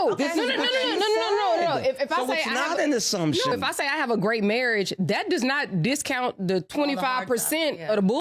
No. This No. is what she said. If I So say it's I not have an assumption. if I say I have a great marriage, that does not discount the 25% of the bull.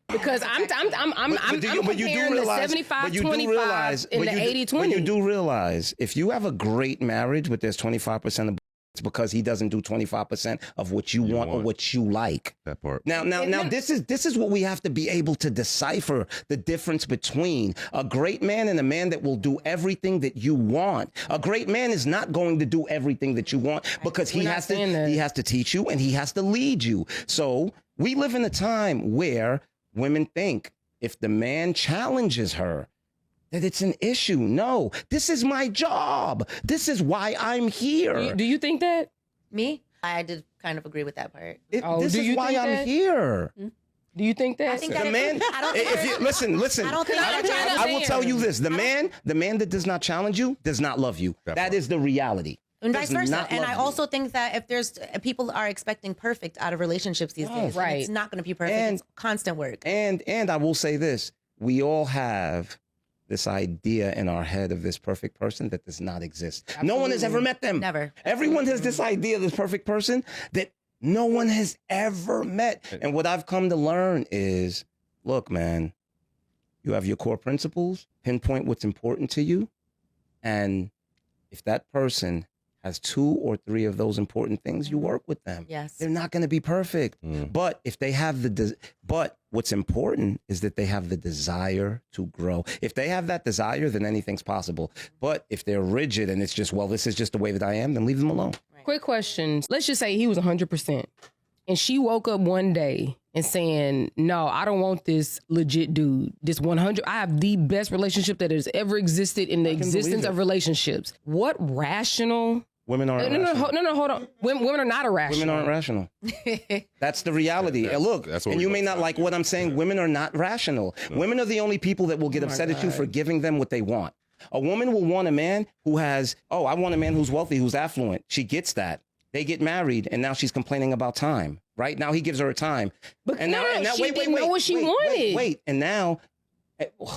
Because I'm comparing the 75-25 and the 80-20. But you do realize if you have a great marriage, but there's 25% of it's because he doesn't do 25% of what you want or what you like. That part. Now, this is what we have to be able to decipher the difference between a great man and a man that will do everything that you want. A great man is not going to do everything that you want because he has to teach you and he has to lead you. So we live in a time where women think if the man challenges her, that it's an issue. No, this is my job. This is why I'm here. Do you think that? Me? I did kind of agree with that part. This is why I'm here. Do you think that? I think The that man, I don't think if you, listen. I don't think I will tell you this: the man that does not challenge you does not love you. That is the reality. And vice Does versa. not And love I you. also think that if there's people are expecting perfect out of relationships these days, right. and it's not going to be perfect. And- it's constant work. And I will say this: we all have this idea in our head of this perfect person that does not exist. No one has ever met them. Never. Everyone has this idea of this perfect person that no one has ever met. And what I've come to learn is, look, man, you have your core principles, pinpoint what's important to you. And if that person has 2 or 3 of those important things, you work with them. Yes. They're not going to be perfect. But if they have but what's important is that they have the desire to grow. If they have that desire, then anything's possible. But if they're rigid and it's just, well, this is just the way that I am, then leave them alone. Quick question. Let's just say he was 100%. And she woke up one day and saying, no, I don't want this legit dude. This 100. I have the best relationship that has ever existed in the existence of relationships. What rational... Women aren't rational. No, hold on. Women are not irrational. Women aren't rational. That's the reality. And look, that's what and we're you may gonna not like what I'm saying. Women are not rational. Women are the only people that will get upset at you for giving them what they want. A woman will want a man who has, I want a man who's wealthy, who's affluent. She gets that. They get married, and now she's complaining about time. Right now, he gives her a time. But and she didn't know what she wanted. Wait, and now.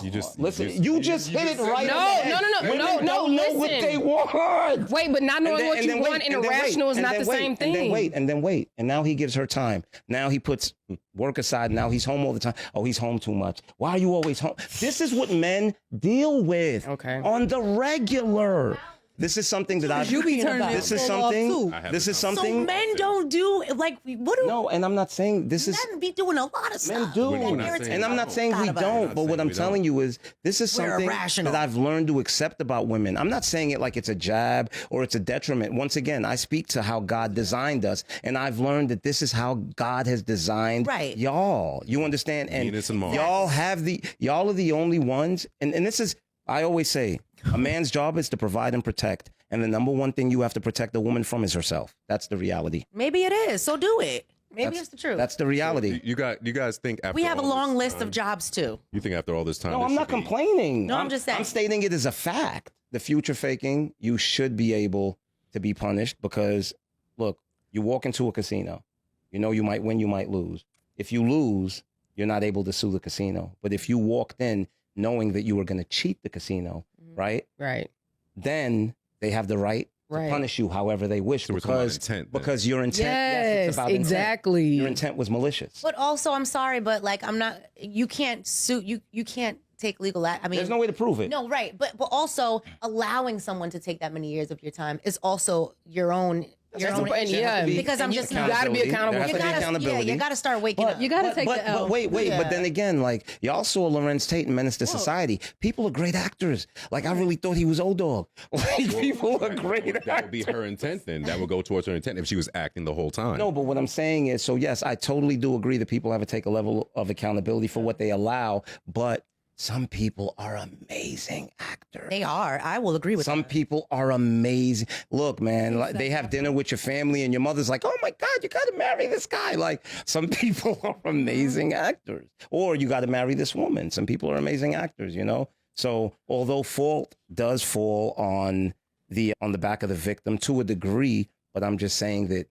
You just listen. You just hit it right. No, don't know what they want. Wait, but not knowing what you want and irrational is not the same thing. And then wait. And now he gives her time. Now he puts work aside. Now he's home all the time. Oh, he's home too much. Why are you always home? This is what men deal with on the regular. This is something that I've. You be turning This is full something. off, too. This is something. So men don't do like what do No, and I'm not saying this is. men be doing a lot of stuff. Men do, We're not saying and I'm not saying we God about don't. it. But what I'm telling you is, this is We're something irrational. that I've learned to accept about women. I'm not saying it like it's a jab or it's a detriment. Once again, I speak to how God designed us, and I've learned that this is how God has designed y'all. You understand? And Venus and Mars. y'all are the only ones. And this is, I always say, a man's job is to provide and protect. And the number one thing you have to protect a woman from is herself. That's the reality. Maybe it is. So do it. Maybe it's the truth. That's the reality. You guys think after we have a all long this list time, of jobs too. You think after all this time? No, this I'm not should be- complaining. No, I'm just saying. I'm stating it as a fact. The future faking, you should be able to be punished because, look, you walk into a casino. You know you might win, you might lose. If you lose, you're not able to sue the casino. But if you walked in knowing that you were going to cheat the casino, right? Right. Then they have the right to punish you however they wish So we're talking about intent, then. because your intent. Yes, it's about intent. exactly. Your intent was malicious. But also, I'm sorry, but like I'm not. You can't sue. You can't take legal action. I mean, There's no way to prove it. No, right. But also allowing someone to take that many years of your time is also your own. Your own, because I'm just you gotta be accountable. There has to be accountability. Yeah, you gotta start waking up. You gotta take the L. But wait. But then again, like y'all saw Lorenz Tate in Menace to Society. People are great actors. Like I really thought he was Old Dog. Like people are great actors. That would be her intent then. That would go towards her intent if she was acting the whole time. No, but what I'm saying is, so yes, I totally do agree that people have to take a level of accountability for what they allow, but some people are amazing actors. They are. I will agree with Some that. people are amazing. Look, man, like they have dinner with your family and your mother's like, oh my God, you got to marry this guy. Like some people are amazing actors. Or you got to marry this woman. Some people are amazing actors, you know? So although fault does fall on the back of the victim to a degree, but I'm just saying that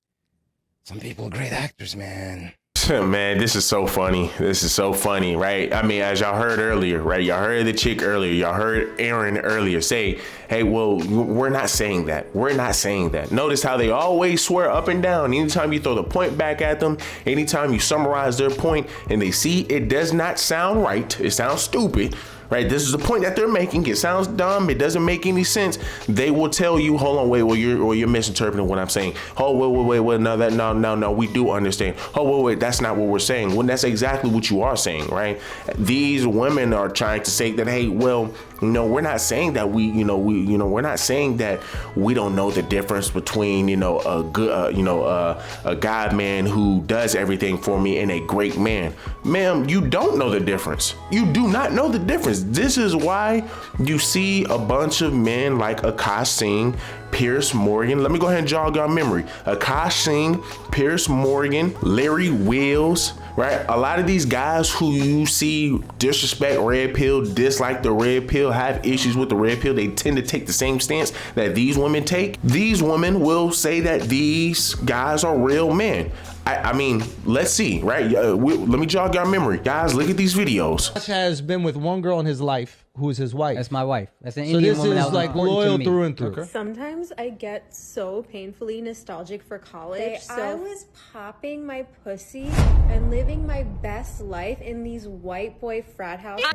some people are great actors, man. Man, this is so funny. This is so funny, right? I mean, as y'all heard earlier, right? Y'all heard the chick earlier. Y'all heard Aaron earlier say, hey, well, we're not saying that. We're not saying that. Notice how they always swear up and down. Anytime you throw the point back at them, anytime you summarize their point and they see it does not sound right, it sounds stupid, right? This is the point that they're making. It sounds dumb. It doesn't make any sense. They will tell you, hold on, wait, well, you're misinterpreting what I'm saying. Oh, wait, no, we do understand. Oh, wait, that's not what we're saying. Well, that's exactly what you are saying, right? These women are trying to say that, hey, well, we're not saying that we're not saying that we don't know the difference between, a good, a God man who does everything for me and a great man. Ma'am, you don't know the difference. You do not know the difference. This is why you see a bunch of men like Akash Singh, Pierce Morgan. Let me go ahead and jog our memory. Akash Singh, Pierce Morgan, Larry Wills, right? A lot of these guys who you see disrespect red pill, dislike the red pill, have issues with the red pill, they tend to take the same stance that these women take. These women will say that these guys are real men. I mean, let's see, right? Let me jog our memory. Guys, look at these videos. Has been with one girl in his life who is his wife. That's my wife. That's an so Indian this woman. is like loyal through and through. Okay. Sometimes I get so painfully nostalgic for college. I was popping my pussy and living my best life in these white boy frat houses.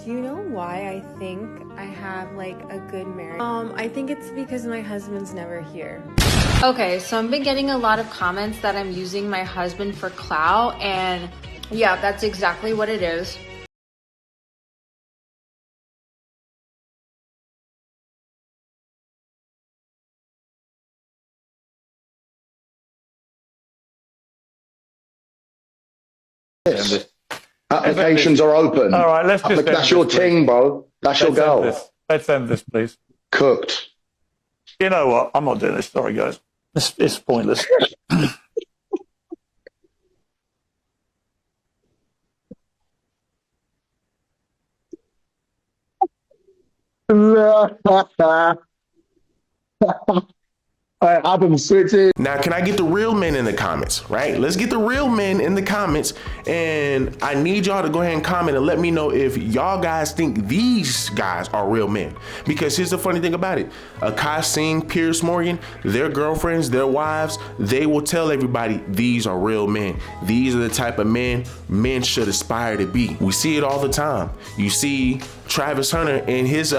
Do you know why I think I have like a good marriage? I think it's because my husband's never here. Okay, so I've been getting a lot of comments that I'm using my husband for clout, and yeah, that's exactly what it is. Applications are open. All right, let's just that's your ting, bro. That's your girl. Let's end this, please. Cooked. You know what? I'm not doing this. Sorry, guys. It's pointless. Now, can I get the real men in the comments, right? Let's get the real men in the comments, and I need y'all to go ahead and comment and let me know if y'all guys think these guys are real men. Because here's the funny thing about it. Akash Singh, Pierce Morgan, their girlfriends, their wives, they will tell everybody these are real men. These are the type of men should aspire to be. We see it all the time. You see Travis Hunter and his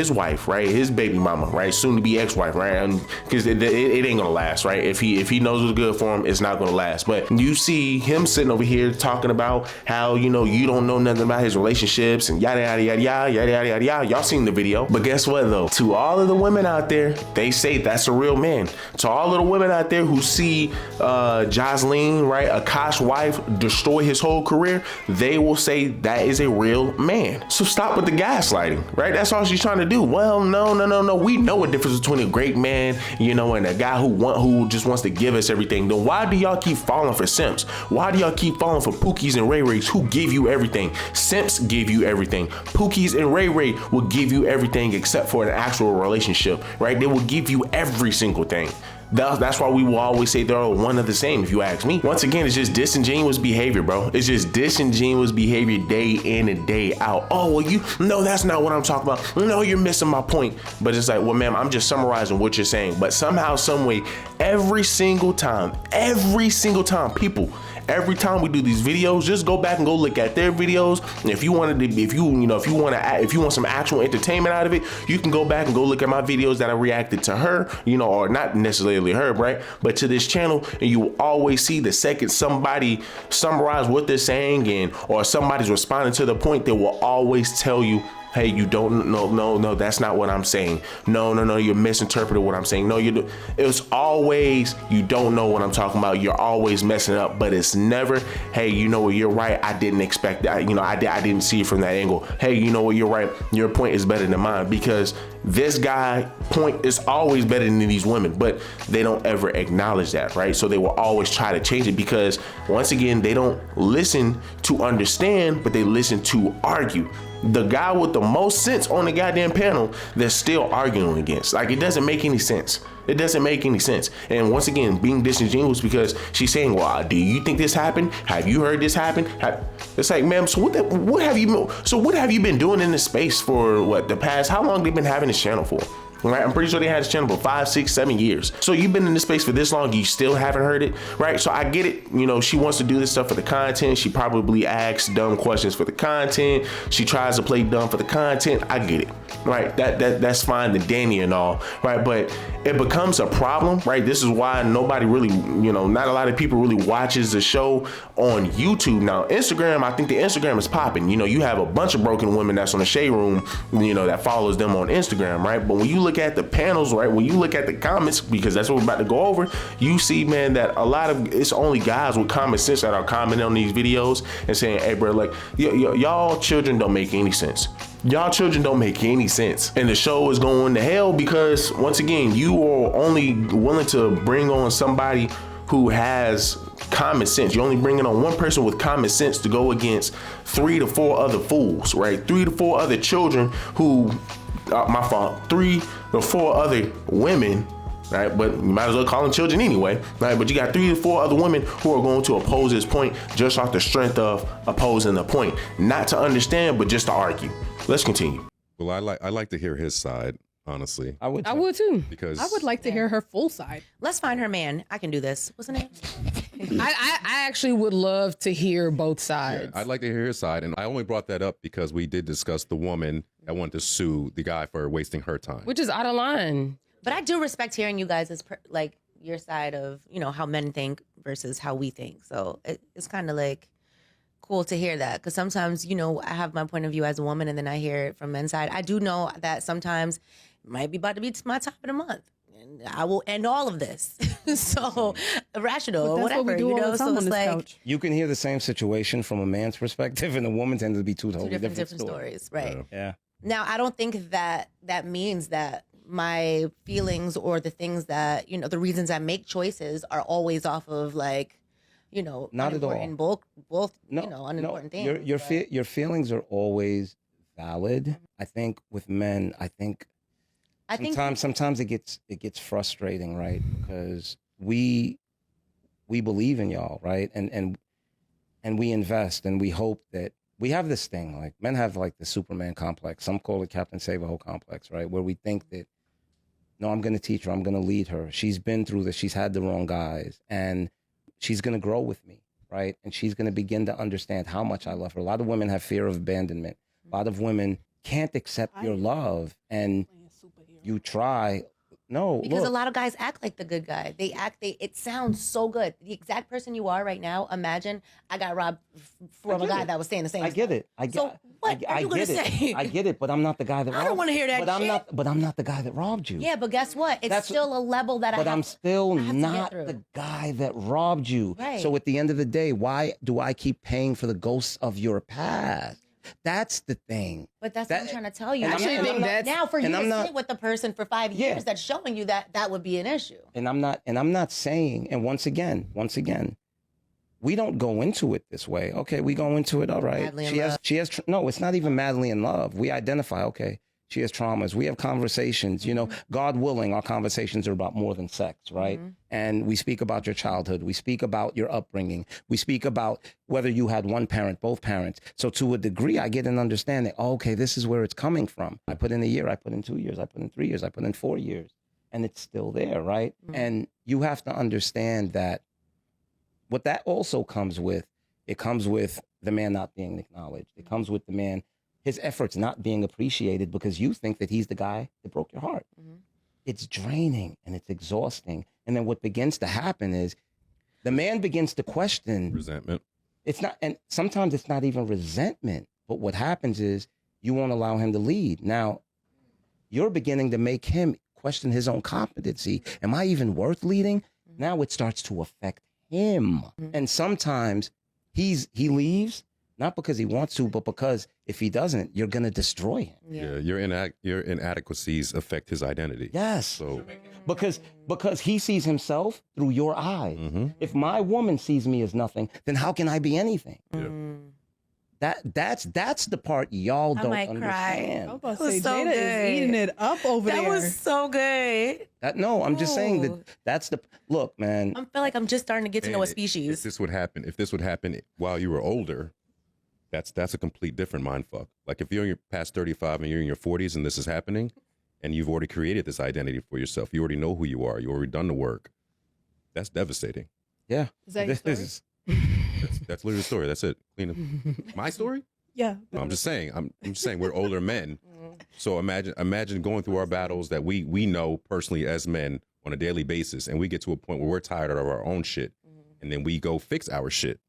wife, right? His baby mama, right? Soon to be ex-wife, right? Because it ain't gonna last, right? If he knows what's good for him, it's not gonna last. But you see him sitting over here talking about how you don't know nothing about his relationships and yada yada yada yada yada yada yada. Y'all seen the video, but guess what though? To all of the women out there, they say that's a real man. To all of the women out there who see Jocelyn, right, Akash's wife, destroy his whole career, they will say that is a real man. So stop with the gaslighting, right? That's all she's trying to do. Well, no. We know a difference between a great man, and a guy who just wants to give us everything. Then why do y'all keep falling for simps? Why do y'all keep falling for Pookies and Ray Rays who give you everything? Simps give you everything. Pookies and Ray Ray will give you everything except for an actual relationship, right? They will give you every single thing. That's why we will always say they're all one of the same, if you ask me. Once again, it's just disingenuous behavior, bro. It's just disingenuous behavior day in and day out. Oh, well, no, that's not what I'm talking about. No, you're missing my point. But it's like, well, ma'am, I'm just summarizing what you're saying. But somehow, some way, every single time, people, every time we do these videos, just go back and go look at their videos. And if you want some actual entertainment out of it, you can go back and go look at my videos that I reacted to her, or not necessarily her, right? But to this channel, and you will always see the second somebody summarize what they're saying or somebody's responding to the point, they will always tell you, hey, you don't no, that's not what I'm saying. No, you're misinterpreting what I'm saying. No, it's always, you don't know what I'm talking about. You're always messing up, but it's never, hey, you know what, you're right. I didn't expect that. I didn't see it from that angle. Hey, you know what, you're right. Your point is better than mine, because this guy point is always better than these women, but they don't ever acknowledge that, right? So they will always try to change it, because once again, they don't listen to understand, but they listen to argue. the guy with the most sense on the goddamn panel they're still arguing against. Like, it doesn't make any sense. It doesn't make any sense. And once again, being disingenuous because she's saying, well, do you think this happened? Have you heard this happen? It's like, ma'am, so what have you been doing in this space for what, the past, how long have they been having this channel for? Right, I'm pretty sure they had this channel for 5, 6, 7 years. So you've been in this space for this long, you still haven't heard it, right? So I get it. You know, she wants to do this stuff for the content. She probably asks dumb questions for the content. She tries to play dumb for the content. I get it, right? That's fine, the Danny and all, right? But it becomes a problem, right? This is why nobody really, you know, not a lot of people really watches the show on YouTube. Now, Instagram, I think the Instagram is popping. You know, you have a bunch of broken women that's on the Shade Room, you know, that follows them on Instagram, right? But when you look at the panels, right, when you look at the comments, because that's what we're about to go over, you see, man, that a lot of, it's only guys with common sense that are commenting on these videos and saying, hey, bro, like, y'all children don't make any sense. Y'all children don't make any sense. And the show is going to hell because, once again, you are only willing to bring on somebody who has common sense. You're only bringing on one person with common sense to go against 3 to 4 other fools, right? 3 to 4 other children who, my fault, 3 to 4 other women, right? But you might as well call them children anyway, right? But you got 3 to 4 other women who are going to oppose this point just off the strength of opposing the point. Not to understand, but just to argue. Let's continue. Well, I like to hear his side, honestly. I would too. Because I would like to hear her full side. Let's find her man. I can do this. What's her name? I actually would love to hear both sides. Yeah, I'd like to hear his side. And I only brought that up because we did discuss the woman that wanted to sue the guy for wasting her time. Which is out of line. But I do respect hearing you guys' like your side of, you know, how men think versus how we think. So it's kind of like cool to hear that, because sometimes, you know, I have my point of view as a woman and then I hear it from men's side. I do know that sometimes it might be about to be my top of the month. And I will end all of this. So irrational or whatever, you know. So it's like couch. You can hear the same situation from a man's perspective, and a woman tends to be two totally different stories, right? Yeah. Now, I don't think that means that my feelings or the things that, you know, the reasons I make choices are always off of, like, you know, not at all. Both, you know, unimportant things. Your feelings are always valid. I think with men, sometimes it gets frustrating, right? Because we believe in y'all, right? And we invest and we hope that we have this thing, like men have like the Superman complex. Some call it Captain Save-A-Ho complex, right? Where we think that, no, I'm going to teach her. I'm going to lead her. She's been through this. She's had the wrong guys, and she's going to grow with me, right? And she's going to begin to understand how much I love her. A lot of women have fear of abandonment. A lot of women can't accept your love, and you try. No, because a lot of guys act like the good guy. It sounds so good. The exact person you are right now, imagine I got robbed from a guy that was saying the same stuff. I get it. So what are you going to say? I get it, but I'm not the guy that robbed you. I don't want to hear that shit. But I'm not the guy that robbed you. Yeah, but guess what? It's still a level that I'm still not the guy that robbed you. Right. So at the end of the day, why do I keep paying for the ghosts of your past? That's the thing. But that's what I'm trying to tell you. I think that's now for you to sit with the person for 5 years that's showing you that would be an issue. And I'm not saying, and once again, we don't go into it this way. Okay, we go into it, all right. Madly in love. No, it's not even madly in love. We identify, okay, she has traumas. We have conversations, you know, God willing, our conversations are about more than sex, right? Mm-hmm. And we speak about your childhood. We speak about your upbringing. We speak about whether you had one parent, both parents. So to a degree, I get an understanding, okay, this is where it's coming from. I put in a year, I put in 2 years, I put in 3 years, I put in 4 years, and it's still there, right? Mm-hmm. And you have to understand that what that also comes with, it comes with the man not being acknowledged. It comes with the man, his efforts not being appreciated because you think that he's the guy that broke your heart. Mm-hmm. It's draining and it's exhausting. And then what begins to happen is the man begins to question resentment. It's not, and sometimes it's not even resentment, but what happens is you won't allow him to lead. Now, you're beginning to make him question his own competency. Am I even worth leading? Mm-hmm. Now it starts to affect him. Mm-hmm. And sometimes he leaves, not because he wants to, but because if he doesn't, you're going to destroy him. Yeah, your inadequacies affect his identity. Yes. So because he sees himself through your eyes. Mm-hmm. If my woman sees me as nothing, then how can I be anything? Yeah. That's the part y'all don't might understand. I was about That to was say, so Jada good. is eating it up over there. That was so good. No, I'm just saying that's the look, man. I feel like I'm just starting to get to know a If species. this would happen while you were older, that's a complete different mind fuck. Like if you're in your past 35 and you're in your 40s and this is happening, and you've already created this identity for yourself, you already know who you are, you already done the work. That's devastating. Yeah. Is that your story? That's literally the story. That's it. My story? Yeah. No, I'm just saying. I'm just saying we're older men. So imagine going through our battles that we know personally as men on a daily basis, and we get to a point where we're tired of our own shit, and then we go fix our shit,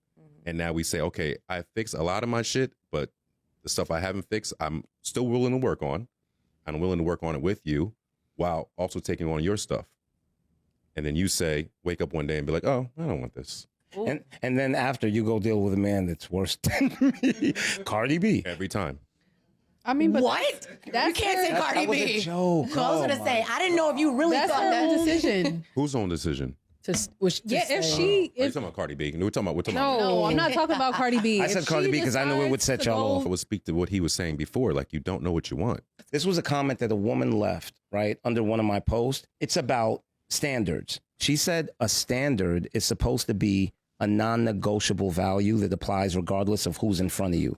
and now we say, okay, I fixed a lot of my shit, but the stuff I haven't fixed, I'm still willing to work on. I'm willing to work on it with you, while also taking on your stuff. And then you say, wake up one day and be like, oh, I don't want this. And then after you go deal with a man that's worse than me, Cardi B. Every time. I mean, but What? That's You can't say her- Cardi that was B. a joke. So I was gonna say, I didn't know if you really that's thought her that. decision. Whose own decision? Yeah, if she, Are you if, talking about Cardi B? We're talking about. no, I'm not talking about Cardi B. I If said Cardi she B because I knew it would decides set to y'all go- off. I would speak to what he was saying before. Like, you don't know what you want. This was a comment that a woman left, right, under one of my posts. It's about standards. She said a standard is supposed to be a non-negotiable value that applies regardless of who's in front of you.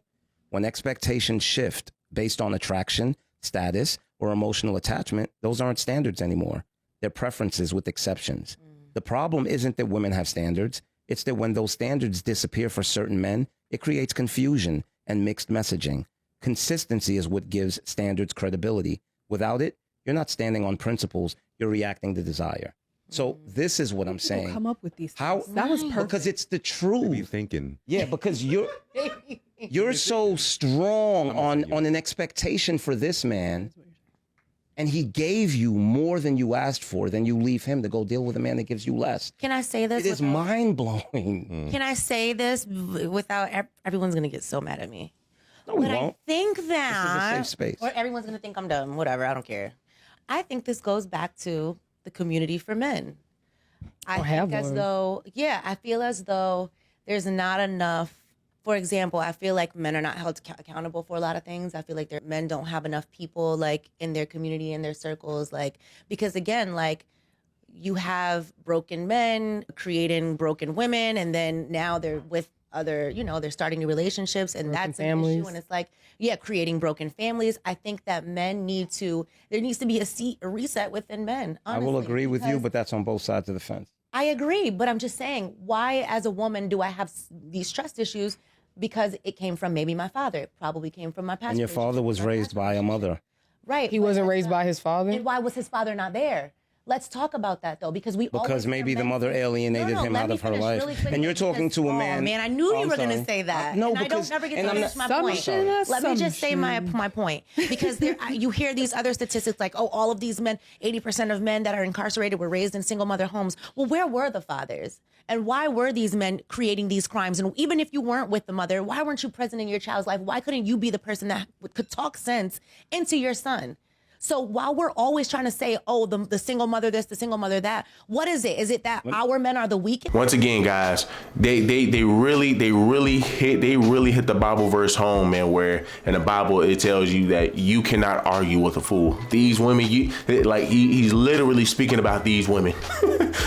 When expectations shift based on attraction, status, or emotional attachment, those aren't standards anymore. They're preferences with exceptions. The problem isn't that women have standards. It's that when those standards disappear for certain men, it creates confusion and mixed messaging. Consistency is what gives standards credibility. Without it, you're not standing on principles, you're reacting to desire. So this is what I'm People saying. come up with these How things. That was perfect. because it's the What are you truth. thinking? Yeah, because you're so strong on an expectation for this man, and he gave you more than you asked for. Then you leave him to go deal with a man that gives you less. Can I say this? It is mind blowing. Can I say this without everyone's gonna get so mad at me? No, we But I won't. think This is that, a safe space. or everyone's gonna think I'm dumb. Whatever, I don't care. I think this goes back to the community for men. I have think as one. though, yeah, I feel as though there's not enough. For example, I feel like men are not held accountable for a lot of things. I feel like men don't have enough people like in their community, in their circles, like, because again, like, you have broken men creating broken women, and then now they're with other, they're starting new relationships, and that's an families. issue. And it's like, yeah, creating broken families. I think that there needs to be a reset within men. I will honestly, agree with you, because but that's on both sides of the fence. I agree, but I'm just saying, why as a woman do I have these trust issues? Because it came from maybe my father. It probably came from my past. And your father was raised by a mother. Right. He but wasn't that's raised not- by his father? And why was his father not there? Let's talk about that though, because Because maybe the mother alienated him out of her life. And you're talking to a man. Oh, man, I knew Oh, you I'm were going to sorry. say that. No, and because I don't never get and to I'm finish not- my point. Assumption, Let me just say my point, because you hear these other statistics like, oh, all of these men, 80% of men that are incarcerated were raised in single mother homes. Well, where were the fathers? And why were these men creating these crimes? And even if you weren't with the mother, why weren't you present in your child's life? Why couldn't you be the person that could talk sense into your son? So while we're always trying to say, oh, the single mother this, the single mother that, what is it? Is it that our men are the weakest? Once again, guys, they really hit the Bible verse home, man, where in the Bible it tells you that you cannot argue with a fool. These women, he's literally speaking about these women.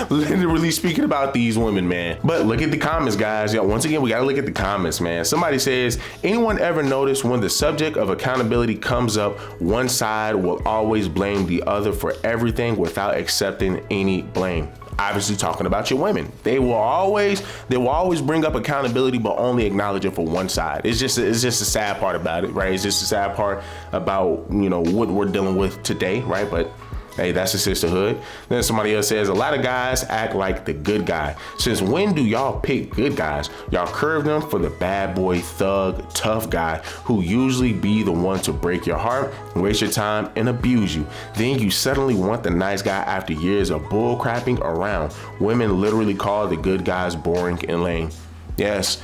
Literally speaking about these women, man. But look at the comments, guys. Yeah, once again, we gotta look at the comments, man. Somebody says, anyone ever notice when the subject of accountability comes up, one side will always blame the other for everything without accepting any blame? Obviously talking about your women. They will always bring up accountability, but only acknowledge it for one side. It's just a sad part about it, right? It's just a sad part about, what we're dealing with today, right? But hey, that's a sisterhood. Then somebody else says, a lot of guys act like the good guy. Since when do y'all pick good guys? Y'all curve them for the bad boy, thug, tough guy who usually be the one to break your heart, waste your time, and abuse you. Then you suddenly want the nice guy after years of bull crapping around. Women literally call the good guys boring and lame. Yes.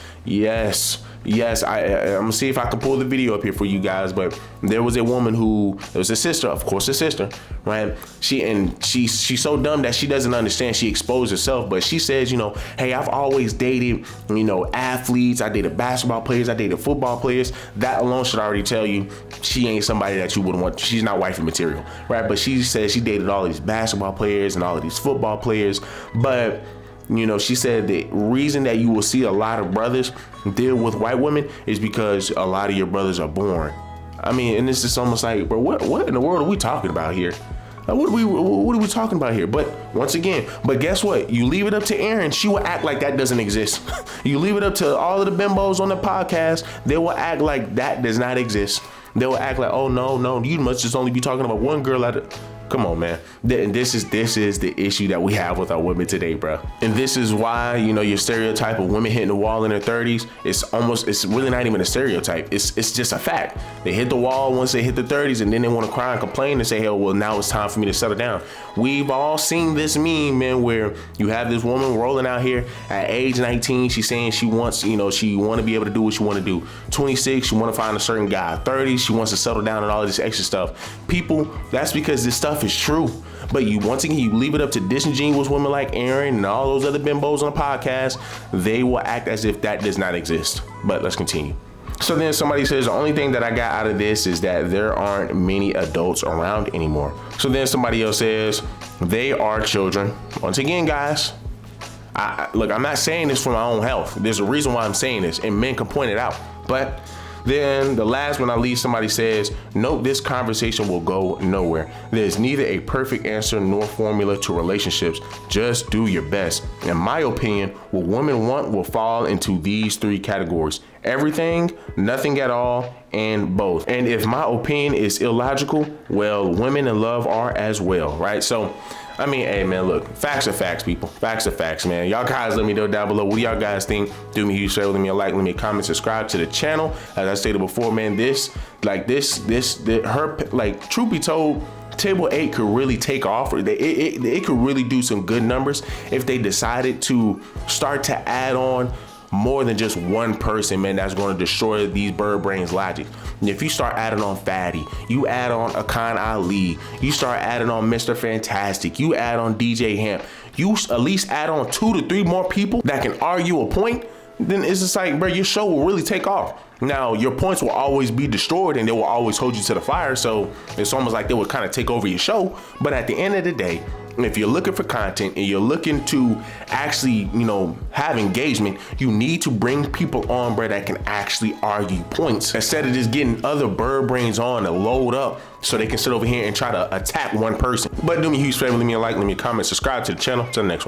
Yes, I'm gonna see if I can pull the video up here for you guys. But there was a woman who, it was a sister, of course, a sister, right? She's so dumb that she doesn't understand. She exposed herself, but she says, you know, hey, I've always dated, you know, athletes. I dated basketball players. I dated football players. That alone should already tell you she ain't somebody that you would want. She's not wifey material, right? But she says she dated all of these basketball players and all of these football players, but you know, she said the reason that you will see a lot of brothers deal with white women is because a lot of your brothers are born. I mean, and it's just almost like, bro, what in the world are we talking about here? What are we talking about here? But once again, but guess what? You leave it up to Aaron, she will act like that doesn't exist. You leave it up to all of the bimbos on the podcast, they will act like that does not exist. They will act like, oh no, you must just only be talking about one girl at a... Come on, man. This is the issue that we have with our women today, bro. And this is why, you know, your stereotype of women hitting the wall in their 30s, it's really not even a stereotype. It's just a fact. They hit the wall once they hit the 30s, and then they want to cry and complain and say, hell, well, now it's time for me to settle down. We've all seen this meme, man, where you have this woman rolling out here at age 19. She's saying she wants, you know, she want to be able to do what she want to do. 26, she want to find a certain guy. 30, she wants to settle down and all of this extra stuff. People, that's because this stuff is true. But you, once again, you leave it up to disingenuous women like Aaron and all those other bimbos on the podcast, they will act as if that does not exist. But let's continue. So then somebody says, the only thing that I got out of this is that there aren't many adults around anymore. So then somebody else says, they are children. Once again, guys, look, I'm not saying this for my own health. There's a reason why I'm saying this, and men can point it out. But then the last one I leave, somebody says, note this conversation will go nowhere. There's neither a perfect answer nor formula to relationships. Just do your best. In my opinion, what women want will fall into these three categories: everything, nothing at all, and both. And if my opinion is illogical, well, women in love are as well, right? So, I mean, hey, man, look, facts are facts, people. Facts are facts, man. Y'all guys, let me know down below. What do y'all guys think? Do me a huge favor, leave me a like, leave me a comment, subscribe to the channel. As I stated before, man, truth be told, Table 8 could really take off. It could really do some good numbers if they decided to start to add on more than just one person, man, that's going to destroy these bird brains logic. And if you start adding on Fatty, you add on Akan Ali, you start adding on Mr. Fantastic, you add on DJ Hamp, you at least add on 2 to 3 more people that can argue a point, then it's just like, bro, your show will really take off. Now, your points will always be destroyed and they will always hold you to the fire. So it's almost like they will kind of take over your show. But at the end of the day, if you're looking for content and you're looking to actually, you know, have engagement, you need to bring people on, bro, that can actually argue points instead of just getting other bird brains on to load up so they can sit over here and try to attack one person. But do me a huge favor, leave me a like, leave me a comment, subscribe to the channel. Till the next one.